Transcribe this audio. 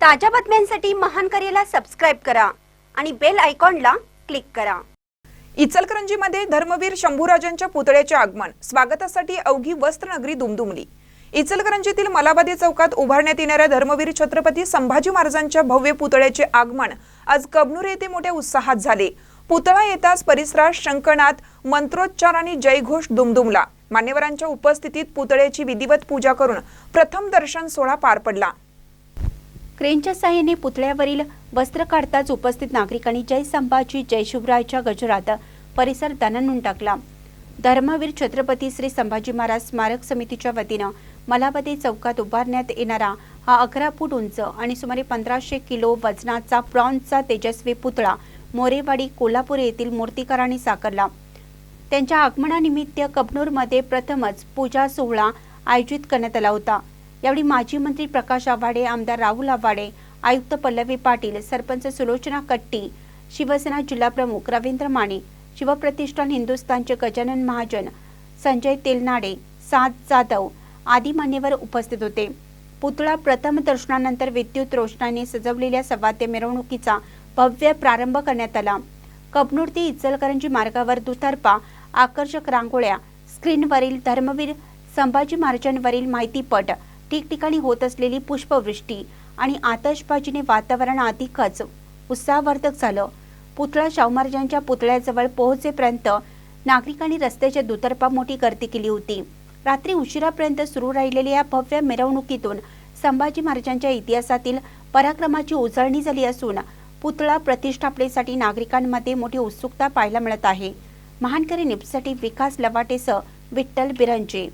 ताज्या बातम्यांसाठी महान करेला सबस्क्राइब करा आणि बेल आयकॉनला क्लिक करा। इचलकरंजीमध्ये धर्मवीर शंभूराजांच्या पुतळ्याचे आगमन स्वागतासाठी अवघी वस्त्रनगरी दुमदुमली। इचलकरंजीतील मलाबादी चौकात उभारण्यात येणाऱ्या धर्मवीर छत्रपती संभाजी महाराजांच्या भव्य पुतळ्याचे आगमन आज कबनूर येथे मोठ्या उत्साहात झाले। पुतळा येताच परिसरात शंखनाद, मंत्रोच्चार आणि जयघोष दुमदुमला। मान्यवरांच्या उपस्थितीत पुतळ्याची विधिवत पूजा करून प्रथम दर्शन सोहळा पार पडला। क्रेनच्या साहाय्याने पुतळ्यावरील वस्त्र काढताच उपस्थित नागरिकांनी जय संभाजी जय शिवरायच्या गजरात परिसर दणाणून टाकला। धर्मवीर छत्रपती श्री संभाजी महाराज स्मारक समितीच्या वतीने मलाबादी चौकात उभारण्यात येणारा हा 11 फूट उंच आणि सुमारे 1500 किलो वजनाचा ब्रॉन्झचा तेजस्वी पुतळा मोरेवाडी कोल्हापूर येथील मूर्तिकारांनी साकारला। त्यांच्या आगमनानिमित्त कबनूरमध्ये प्रथमच पूजा सोहळा आयोजित करण्यात आला होता। यावेळी माजी मंत्री प्रकाश आवाडे, आमदार राहुल आवाडे, आयुक्त पल्लवी पाटील, सरपंच सुलोचना कट्टी, शिवसेना जिल्हा प्रमुख रवींद्र माने, शिवप्रतिष्ठान हिंदुस्थानचे गजानन महाजन, संजय तेलनाडे, साद जाधव आदी मान्यवर उपस्थित होते। पुतळा प्रथम दर्शनानंतर विद्युत रोषणाईने सजवलेल्या सवाद्य मिरवणुकीचा भव्य प्रारंभ करण्यात आला। कबनूर ते इचलकरंजी मार्गावर दुतर्फा आकर्षक रांगोळ्या, स्क्रीनवरील धर्मवीर संभाजी महाराजांवरील माहितीपट, ठिकठिकाणी होत असलेली पुष्पवृष्टी आणि आतषबाजीने वातावरण अधिकच उत्साहवर्धक झालं। पुतळा शाहू महाराजांच्या पुतळ्याजवळ पोहोचेपर्यंत नागरिकांनी रस्त्याच्या दुतर्फा मोठी गर्दी केली होती। रात्री उशिरापर्यंत सुरू राहिलेल्या या भव्य मिरवणुकीतून संभाजी महाराजांच्या इतिहासातील पराक्रमाची उजळणी झाली असून पुतळा प्रतिष्ठापनेसाठी नागरिकांमध्ये मोठी उत्सुकता पाहायला मिळत आहे। महानकरी न्यूजसाठी विकास लवाटेसह विठ्ठल बिरंजे।